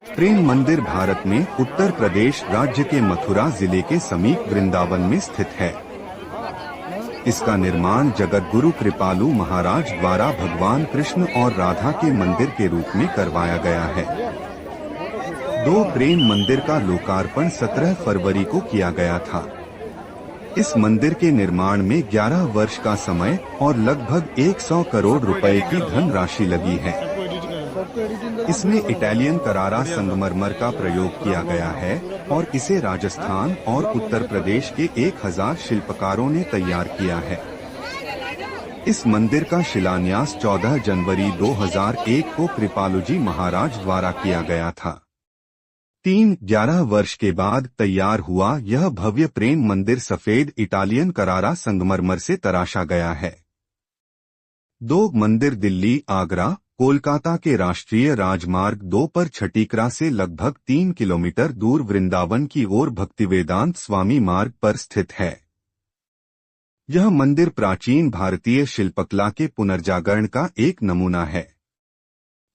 प्रेम मंदिर भारत में उत्तर प्रदेश राज्य के मथुरा जिले के समीप वृंदावन में स्थित है। इसका निर्माण जगतगुरु कृपालु महाराज द्वारा भगवान कृष्ण और राधा के मंदिर के रूप में करवाया गया है। 2 प्रेम मंदिर का लोकार्पण 17 फरवरी को किया गया था। इस मंदिर के निर्माण में 11 वर्ष का समय और लगभग 100 करोड़ रुपए की धनराशि लगी है। इसमें इटालियन करारा संगमरमर का प्रयोग किया गया है और इसे राजस्थान और उत्तर प्रदेश के 1000 शिल्पकारों ने तैयार किया है। इस मंदिर का शिलान्यास 14 जनवरी 2001 को कृपालुजी महाराज द्वारा किया गया था। 11 वर्ष के बाद तैयार हुआ यह भव्य प्रेम मंदिर सफेद इटालियन करारा संगमरमर से तराशा गया है। 2 मंदिर दिल्ली, आगरा, कोलकाता के राष्ट्रीय राजमार्ग 2 पर छटीकरा से लगभग 3 किलोमीटर दूर वृंदावन की ओर भक्तिवेदांत स्वामी मार्ग पर स्थित है। यह मंदिर प्राचीन भारतीय शिल्पकला के पुनर्जागरण का एक नमूना है।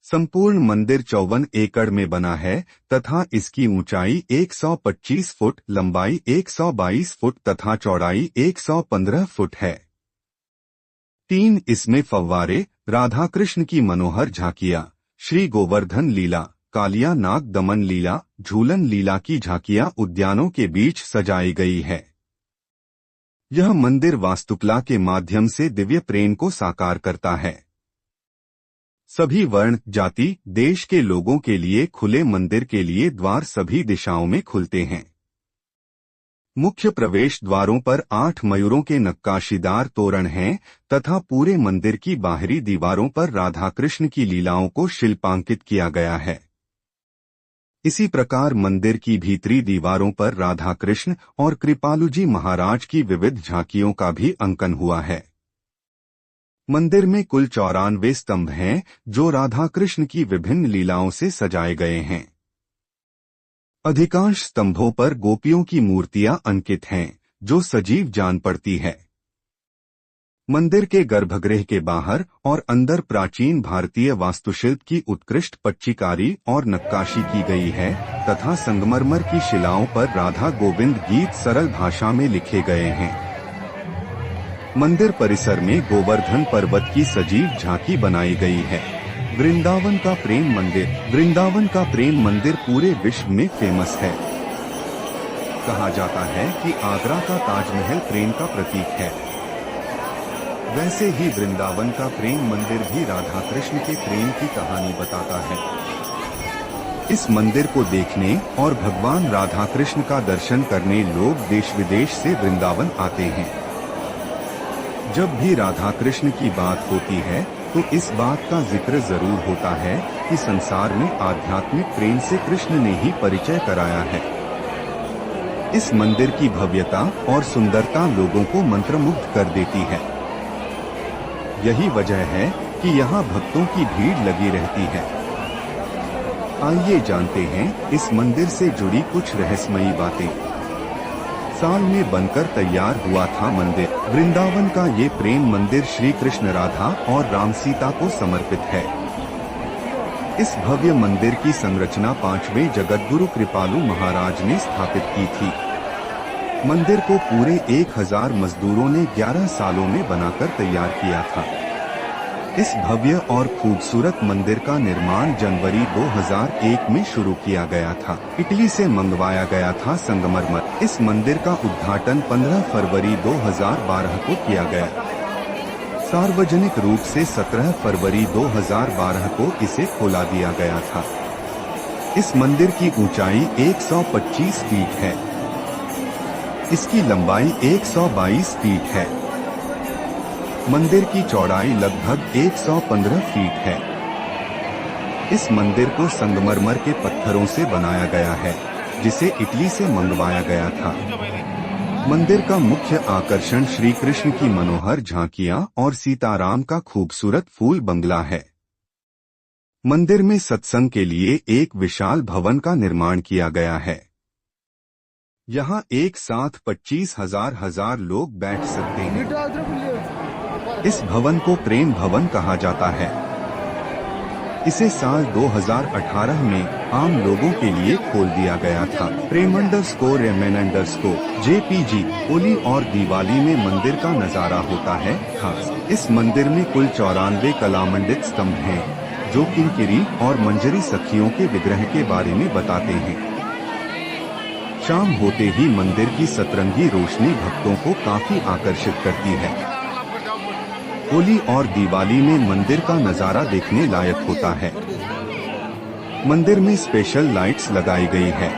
संपूर्ण मंदिर 54 एकड़ में बना है तथा इसकी ऊंचाई 125 फुट, लंबाई 122 फुट तथा चौड़ाई 115 फुट है। 3 इसमें फव्वारे, राधा कृष्ण की मनोहर झांकियां, श्री गोवर्धन लीला, कालिया नाग दमन लीला, झूलन लीला की झांकियां उद्यानों के बीच सजाई गई है। यह मंदिर वास्तुकला के माध्यम से दिव्य प्रेम को साकार करता है। सभी वर्ण, जाति, देश के लोगों के लिए खुले मंदिर के लिए द्वार सभी दिशाओं में खुलते हैं। मुख्य प्रवेश द्वारों पर 8 मयूरों के नक्काशीदार तोरण हैं तथा पूरे मंदिर की बाहरी दीवारों पर राधा कृष्ण की लीलाओं को शिल्पांकित किया गया है। इसी प्रकार मंदिर की भीतरी दीवारों पर राधा कृष्ण और कृपालुजी महाराज की विविध झांकियों का भी अंकन हुआ है। मंदिर में कुल 94 स्तंभ हैं जो राधा कृष्ण की विभिन्न लीलाओं से सजाए गए हैं। अधिकांश स्तंभों पर गोपियों की मूर्तियां अंकित हैं जो सजीव जान पड़ती है। मंदिर के गर्भगृह के बाहर और अंदर प्राचीन भारतीय वास्तुशिल्प की उत्कृष्ट पट्टिकारी और नक्काशी की गई है तथा संगमरमर की शिलाओं पर राधा गोविंद गीत सरल भाषा में लिखे गए हैं। मंदिर परिसर में गोवर्धन पर्वत की सजीव झांकी बनाई गई है। वृंदावन का प्रेम मंदिर पूरे विश्व में फेमस है। कहा जाता है कि आगरा का ताजमहल प्रेम का प्रतीक है। वैसे ही वृंदावन का प्रेम मंदिर भी राधा कृष्ण के प्रेम की कहानी बताता है। इस मंदिर को देखने और भगवान राधा कृष्ण का दर्शन करने लोग देश विदेश से वृंदावन आते हैं। जब भी राधा कृष्ण की बात होती है तो इस बात का जिक्र जरूर होता है कि संसार में आध्यात्मिक प्रेम से कृष्ण ने ही परिचय कराया है। इस मंदिर की भव्यता और सुंदरता लोगों को मंत्रमुग्ध कर देती है। यही वजह है कि यहाँ भक्तों की भीड़ लगी रहती है। आइए जानते हैं इस मंदिर से जुड़ी कुछ रहस्यमयी बातें। साल में बनकर तैयार हुआ था मंदिर। वृंदावन का ये प्रेम मंदिर श्री कृष्ण, राधा और राम सीता को समर्पित है। इस भव्य मंदिर की संरचना 5वें जगतगुरु कृपालु महाराज ने स्थापित की थी। मंदिर को पूरे 1000 मजदूरों ने 11 सालों में बनाकर तैयार किया था। इस भव्य और खूबसूरत मंदिर का निर्माण जनवरी 2001 में शुरू किया गया था। इटली से मंगवाया गया था संगमरमर। इस मंदिर का उद्घाटन 15 फरवरी 2012 को किया गया। सार्वजनिक रूप से 17 फरवरी 2012 को इसे खोला दिया गया था। इस मंदिर की ऊंचाई 125 फीट है। इसकी लंबाई 122 फीट है। मंदिर की चौड़ाई लगभग 115 फीट है। इस मंदिर को संगमरमर के पत्थरों से बनाया गया है जिसे इटली से मंगवाया गया था। मंदिर का मुख्य आकर्षण श्री कृष्ण की मनोहर झांकियां और सीताराम का खूबसूरत फूल बंगला है। मंदिर में सत्संग के लिए एक विशाल भवन का निर्माण किया गया है। यहाँ एक साथ 25,000 लोग बैठ सकते हैं। इस भवन को प्रेम भवन कहा जाता है। इसे साल 2018 में आम लोगों के लिए खोल दिया गया था। प्रेम_MN_ JPG होली और दिवाली में मंदिर का नजारा होता है खास। इस मंदिर में कुल 94 कलामंडित स्तंभ हैं, जो किंकिरी और मंजरी सखियों के विग्रह के बारे में बताते हैं। शाम होते ही मंदिर की सतरंगी रोशनी भक्तों को काफी आकर्षित करती है। होली और दिवाली में मंदिर का नजारा देखने लायक होता है। मंदिर में स्पेशल लाइट्स लगाई गई है।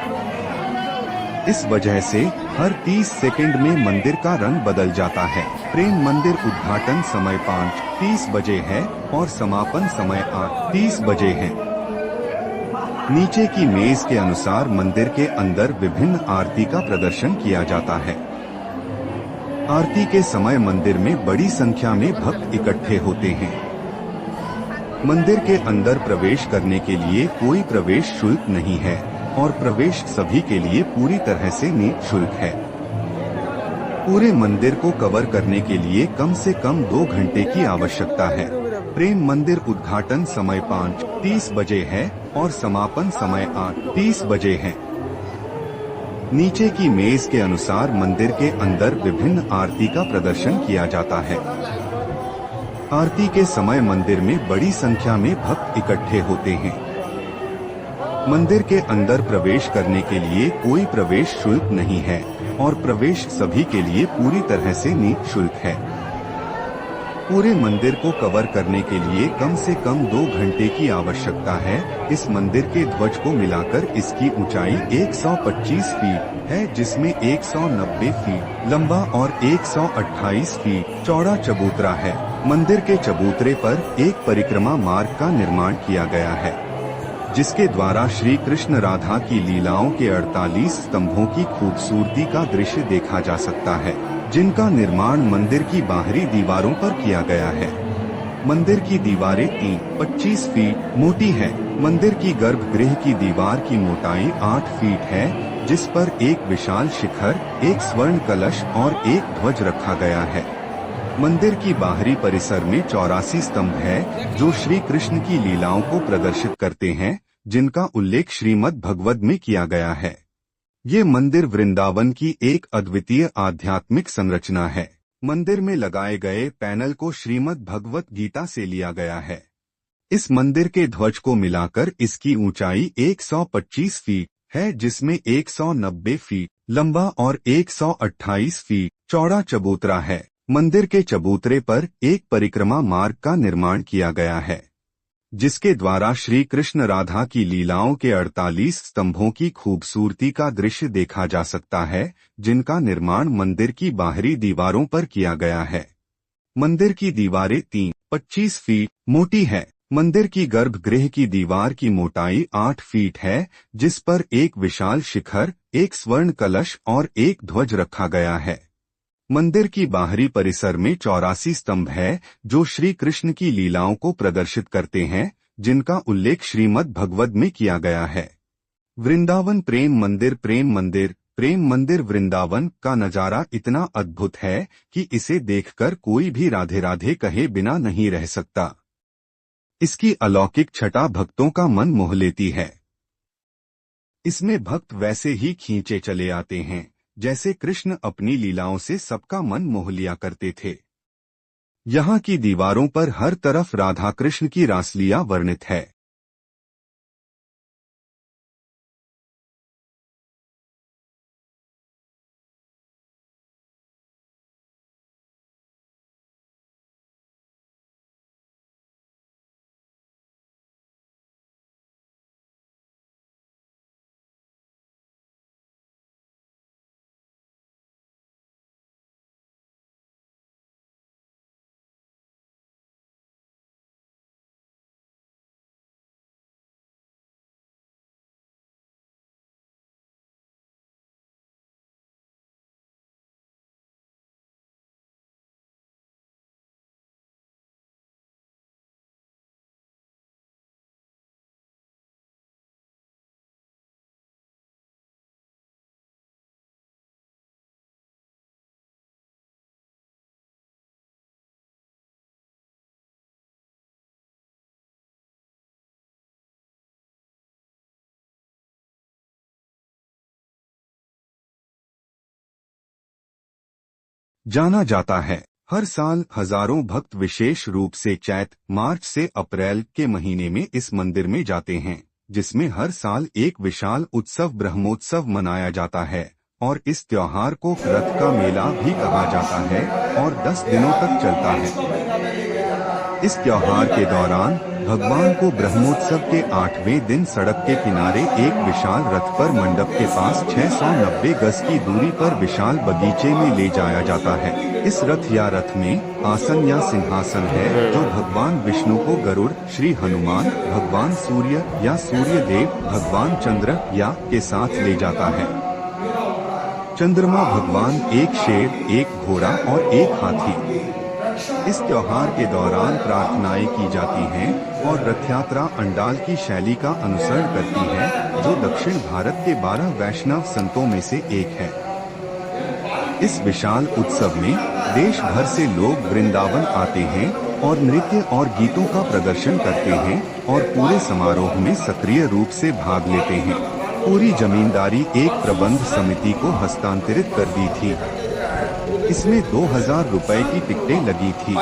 इस वजह से हर 30 सेकंड में मंदिर का रंग बदल जाता है। प्रेम मंदिर उद्घाटन समय 5:30 बजे है और समापन समय 8:30 बजे है। नीचे की मेज के अनुसार मंदिर के अंदर विभिन्न आरती का प्रदर्शन किया जाता है। आरती के समय मंदिर में बड़ी संख्या में भक्त इकट्ठे होते हैं। मंदिर के अंदर प्रवेश करने के लिए कोई प्रवेश शुल्क नहीं है और प्रवेश सभी के लिए पूरी तरह से निःशुल्क है। पूरे मंदिर को कवर करने के लिए कम से कम 2 घंटे की आवश्यकता है। प्रेम मंदिर उद्घाटन समय 5:30 बजे है और समापन समय 8:30 बजे है। नीचे की मेज के अनुसार मंदिर के अंदर विभिन्न आरती का प्रदर्शन किया जाता है। आरती के समय मंदिर में बड़ी संख्या में भक्त इकट्ठे होते हैं। मंदिर के अंदर प्रवेश करने के लिए कोई प्रवेश शुल्क नहीं है और प्रवेश सभी के लिए पूरी तरह से निःशुल्क है। पूरे मंदिर को कवर करने के लिए कम से कम 2 घंटे की आवश्यकता है। इस मंदिर के ध्वज को मिलाकर इसकी ऊंचाई 125 फीट है, जिसमें 190 फीट लंबा और 128 फीट चौड़ा चबूतरा है। मंदिर के चबूतरे पर एक परिक्रमा मार्ग का निर्माण किया गया है, जिसके द्वारा श्री कृष्ण राधा की लीलाओं के 48 स्तंभों की खूबसूरती का दृश्य देखा जा सकता है, जिनका निर्माण मंदिर की बाहरी दीवारों पर किया गया है। मंदिर की दीवारें 25 फीट मोटी है। मंदिर की गर्भगृह की दीवार की मोटाई 8 फीट है, जिस पर एक विशाल शिखर, एक स्वर्ण कलश और एक ध्वज रखा गया है। मंदिर की बाहरी परिसर में 84 स्तंभ है, जो श्री कृष्ण की लीलाओं को प्रदर्शित करते हैं, जिनका उल्लेख श्रीमद् भगवद में किया गया है। ये मंदिर वृंदावन की एक अद्वितीय आध्यात्मिक संरचना है। मंदिर में लगाए गए पैनल को श्रीमद् भगवत गीता से लिया गया है। इस मंदिर के ध्वज को मिलाकर इसकी ऊंचाई 125 फीट है, जिसमें 190 फीट लंबा और 128 फीट चौड़ा चबूतरा है। मंदिर के चबूतरे पर एक परिक्रमा मार्ग का निर्माण किया गया है, जिसके द्वारा श्री कृष्ण राधा की लीलाओं के 48 स्तंभों की खूबसूरती का दृश्य देखा जा सकता है, जिनका निर्माण मंदिर की बाहरी दीवारों पर किया गया है। मंदिर की दीवारें 25 फीट मोटी है। मंदिर की गर्भगृह की दीवार की मोटाई 8 फीट है, जिस पर एक विशाल शिखर, एक स्वर्ण कलश और एक ध्वज रखा गया है। मंदिर की बाहरी परिसर में 84 स्तंभ है, जो श्री कृष्ण की लीलाओं को प्रदर्शित करते हैं, जिनका उल्लेख श्रीमद् भगवद में किया गया है। वृंदावन प्रेम मंदिर वृंदावन का नजारा इतना अद्भुत है कि इसे देखकर कोई भी राधे राधे कहे बिना नहीं रह सकता। इसकी अलौकिक छटा भक्तों का मन मोह लेती है। इसमें भक्त वैसे ही खींचे चले आते हैं, जैसे कृष्ण अपनी लीलाओं से सबका मन मोह लिया करते थे। यहाँ की दीवारों पर हर तरफ राधा कृष्ण की रासलीला वर्णित है। जाना जाता है। हर साल हजारों भक्त विशेष रूप से चैत मार्च से अप्रैल के महीने में इस मंदिर में जाते हैं, जिसमें हर साल एक विशाल उत्सव ब्रह्मोत्सव मनाया जाता है और इस त्योहार को रथ का मेला भी कहा जाता है और 10 दिनों तक चलता है। इस त्योहार के दौरान भगवान को ब्रह्मोत्सव के 8वें दिन सड़क के किनारे एक विशाल रथ पर मंडप के पास 690 गज की दूरी पर विशाल बगीचे में ले जाया जाता है। इस रथ या रथ में आसन या सिंहासन है जो भगवान विष्णु को गरुड़, श्री हनुमान, भगवान सूर्य या सूर्य देव, भगवान चंद्र या के साथ ले जाता है। चंद्रमा भगवान एक शेर, एक घोड़ा और एक हाथी। इस त्योहार के दौरान प्रार्थनाएं की जाती हैं और रथ यात्रा अंडाल की शैली का अनुसरण करती है, जो दक्षिण भारत के 12 वैष्णव संतों में से एक है। इस विशाल उत्सव में देश भर से लोग वृंदावन आते हैं और नृत्य और गीतों का प्रदर्शन करते हैं और पूरे समारोह में सक्रिय रूप से भाग लेते हैं। पूरी जमींदारी एक प्रबंध समिति को हस्तांतरित कर दी थी। इसमें 2000 रुपए की टिकटें लगी थी।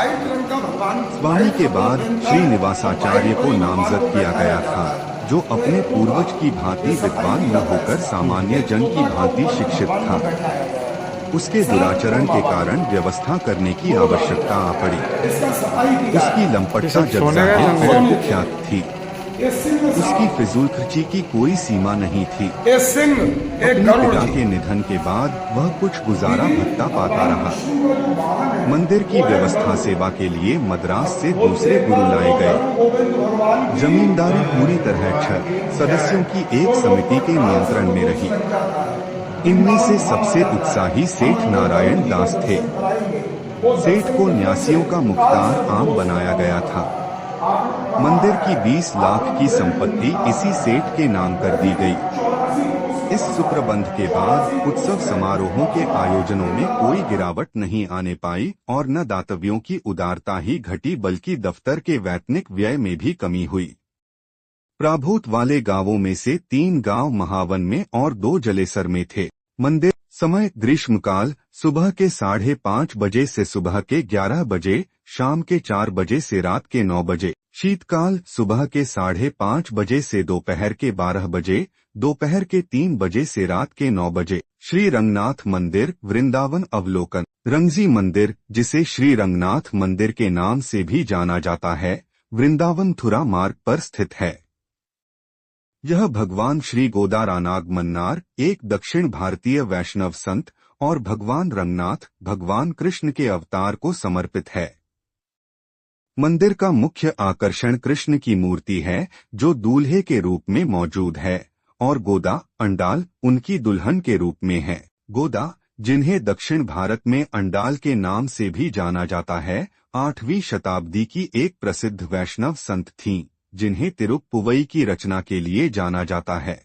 स्वामी के बाद श्रीनिवासाचार्य को नामजद किया गया था, जो अपने पूर्वज की भांति विद्वान न होकर सामान्य जन की भांति शिक्षित था। उसके दुराचरण के कारण व्यवस्था करने की आवश्यकता आ पड़ी। उसकी लंपटता जग जाहिर और कुख्यात थी। उसकी फिजूलखर्ची की कोई सीमा नहीं थी। अपने पिता के निधन के बाद वह कुछ गुजारा भत्ता पाता रहा। मंदिर की व्यवस्था सेवा के लिए मद्रास से दूसरे गुरु लाए गए। जमींदारी पूरी तरह 6 सदस्यों की एक समिति के नियंत्रण में रही। इनमें से सबसे उत्साही सेठ नारायण दास थे। सेठ को न्यासियों का मुख्तार आम बनाया गया था। मंदिर की 20 लाख की संपत्ति इसी सेठ के नाम कर दी गई। इस सुप्रबंध के बाद उत्सव समारोहों के आयोजनों में कोई गिरावट नहीं आने पाई और न दातव्यों की उदारता ही घटी, बल्कि दफ्तर के वैतनिक व्यय में भी कमी हुई। प्राभूत वाले गांवों में से 3 गांव महावन में और 2 जलेसर में थे। मंदिर समय ग्रीष्मकाल सुबह के 5:30 बजे से सुबह के 11 बजे, शाम के 4 बजे से रात के 9 बजे। शीतकाल सुबह के 5:30 बजे से दोपहर के 12 बजे, दोपहर के 3 बजे से रात के 9 बजे। श्री रंगनाथ मंदिर वृंदावन अवलोकन। रंगजी मंदिर, जिसे श्री रंगनाथ मंदिर के नाम से भी जाना जाता है, वृंदावन थुरा मार्ग पर स्थित है। यह भगवान श्री गोदारानाग मन्नार, एक दक्षिण भारतीय वैष्णव संत और भगवान रंगनाथ, भगवान कृष्ण के अवतार को समर्पित है। मंदिर का मुख्य आकर्षण कृष्ण की मूर्ति है, जो दूल्हे के रूप में मौजूद है, और गोदा अंडाल उनकी दुल्हन के रूप में है। गोदा, जिन्हें दक्षिण भारत में अंडाल के नाम से भी जाना जाता है, 8वीं शताब्दी की एक प्रसिद्ध वैष्णव संत थीं, जिन्हें तिरुप्पुवई की रचना के लिए जाना जाता है।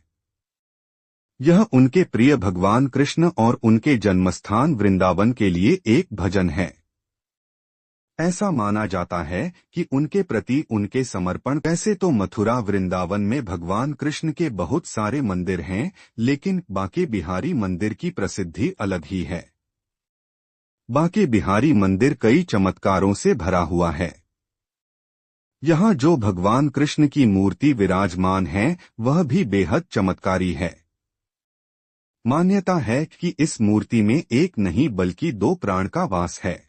यह उनके प्रिय भगवान कृष्ण और उनके जन्मस्थान वृंदावन के लिए एक भजन है। ऐसा माना जाता है कि उनके प्रति उनके समर्पण। वैसे तो मथुरा वृंदावन में भगवान कृष्ण के बहुत सारे मंदिर हैं, लेकिन बांके बिहारी मंदिर की प्रसिद्धि अलग ही है। बांके बिहारी मंदिर कई चमत्कारों से भरा हुआ है। यहाँ जो भगवान कृष्ण की मूर्ति विराजमान है, वह भी बेहद चमत्कारी है। मान्यता है कि इस मूर्ति में एक नहीं बल्कि 2 प्राण का वास है।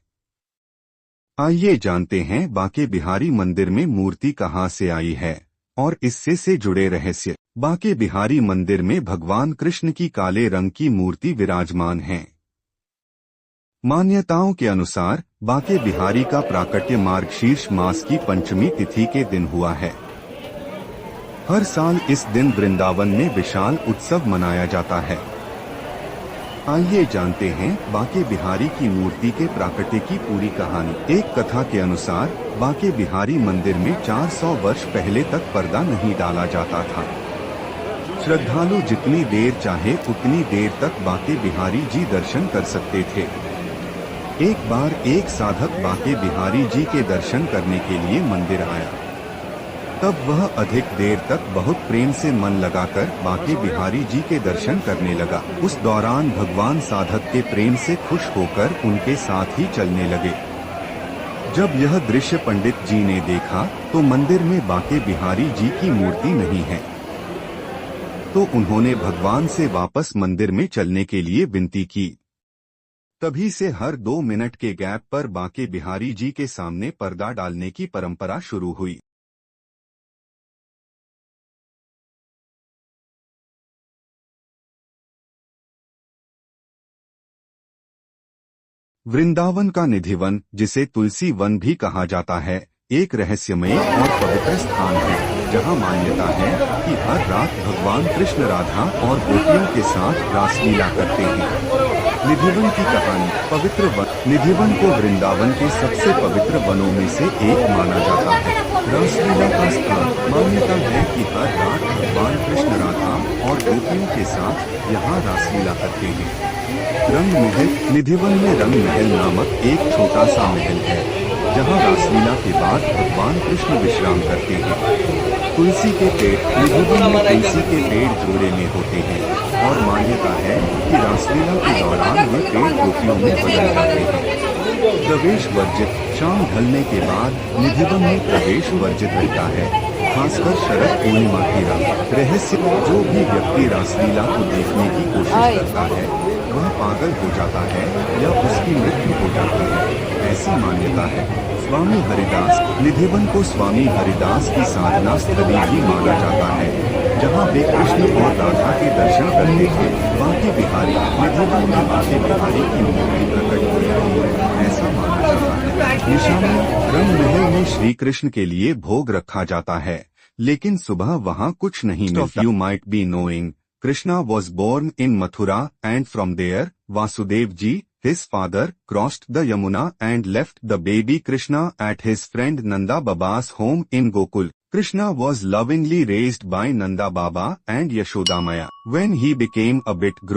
आइए जानते हैं बांके बिहारी मंदिर में मूर्ति कहाँ से आई है और इससे से जुड़े रहस्य। बांके बिहारी मंदिर में भगवान कृष्ण की काले रंग की मूर्ति विराजमान है। मान्यताओं के अनुसार बांके बिहारी का प्राकट्य मार्गशीर्ष मास की पंचमी तिथि के दिन हुआ है। हर साल इस दिन वृंदावन में विशाल उत्सव मनाया जाता है। आइए जानते हैं बांके बिहारी की मूर्ति के प्राकट्य की पूरी कहानी। एक कथा के अनुसार बांके बिहारी मंदिर में 400 वर्ष पहले तक पर्दा नहीं डाला जाता था। श्रद्धालु जितनी देर चाहे उतनी देर तक बांके बिहारी जी दर्शन कर सकते थे। एक बार एक साधक बांके बिहारी जी के दर्शन करने के लिए मंदिर आया। तब वह अधिक देर तक बहुत प्रेम से मन लगाकर बांके बिहारी जी के दर्शन करने लगा। उस दौरान भगवान साधक के प्रेम से खुश होकर उनके साथ ही चलने लगे। जब यह दृश्य पंडित जी ने देखा तो मंदिर में बांके बिहारी जी की मूर्ति नहीं है, तो उन्होंने भगवान से वापस मंदिर में चलने के लिए विनती की। तभी से हर 2 मिनट के गैप पर बांके बिहारी जी के सामने पर्दा डालने की परंपरा शुरू हुई। वृंदावन का निधिवन, जिसे तुलसी वन भी कहा जाता है, एक रहस्यमय और पवित्र स्थान है, जहां मान्यता है कि हर रात भगवान कृष्ण राधा और गोपियों के साथ रासलीला करते हैं। निधिवन की कहानी। पवित्र वन। निधिवन को वृंदावन के सबसे पवित्र वनों में से एक माना जाता है। रासलीला का स्थान। मान्यता है कि हर रात भगवान कृष्ण राधा और गोपियों के साथ यहाँ रासलीला करते हैं। रंग महल। निधिवन में रंग महल नामक एक छोटा सा महल है, जहाँ रासलीला के बाद भगवान कृष्ण विश्राम करते हैं। तुलसी के पेड़। निधिवन में तुलसी के पेड़ जोड़े में होते हैं और मान्यता है कि रासलीला के दौरान वे पेड़ गोपियों में बदल जाते हैं। प्रवेश वर्जित। शाम ढलने के बाद निधिवन में प्रवेश वर्जित रहता है, खासकर शरद पूर्णिमा की रात। रहस्य। जो भी व्यक्ति रासलीला को देखने की कोशिश करता है वह पागल हो जाता है या उसकी मृत्यु हो जाती है, ऐसी मान्यता है। स्वामी हरिदास। निधिवन को स्वामी हरिदास की साधना स्थली भी माना जाता है, जहाँ वे कृष्ण और राधा के दर्शन करते थे। बांके बिहारी। निधिवन में बांके बिहारी की मूर्ति प्रकट हुई थी, ऐसा माना जाता है। निशानी। रंग महल में श्री कृष्ण के लिए भोग रखा जाता है, लेकिन सुबह वहाँ कुछ नहीं मिलता। You might be knowing, Krishna was born in Mathura and from there, Vasudev ji, his father, crossed the Yamuna and left the baby Krishna at his friend Nanda Baba's home in Gokul. Krishna was lovingly raised by Nanda Baba and Yashoda Maya. When he became a bit grown,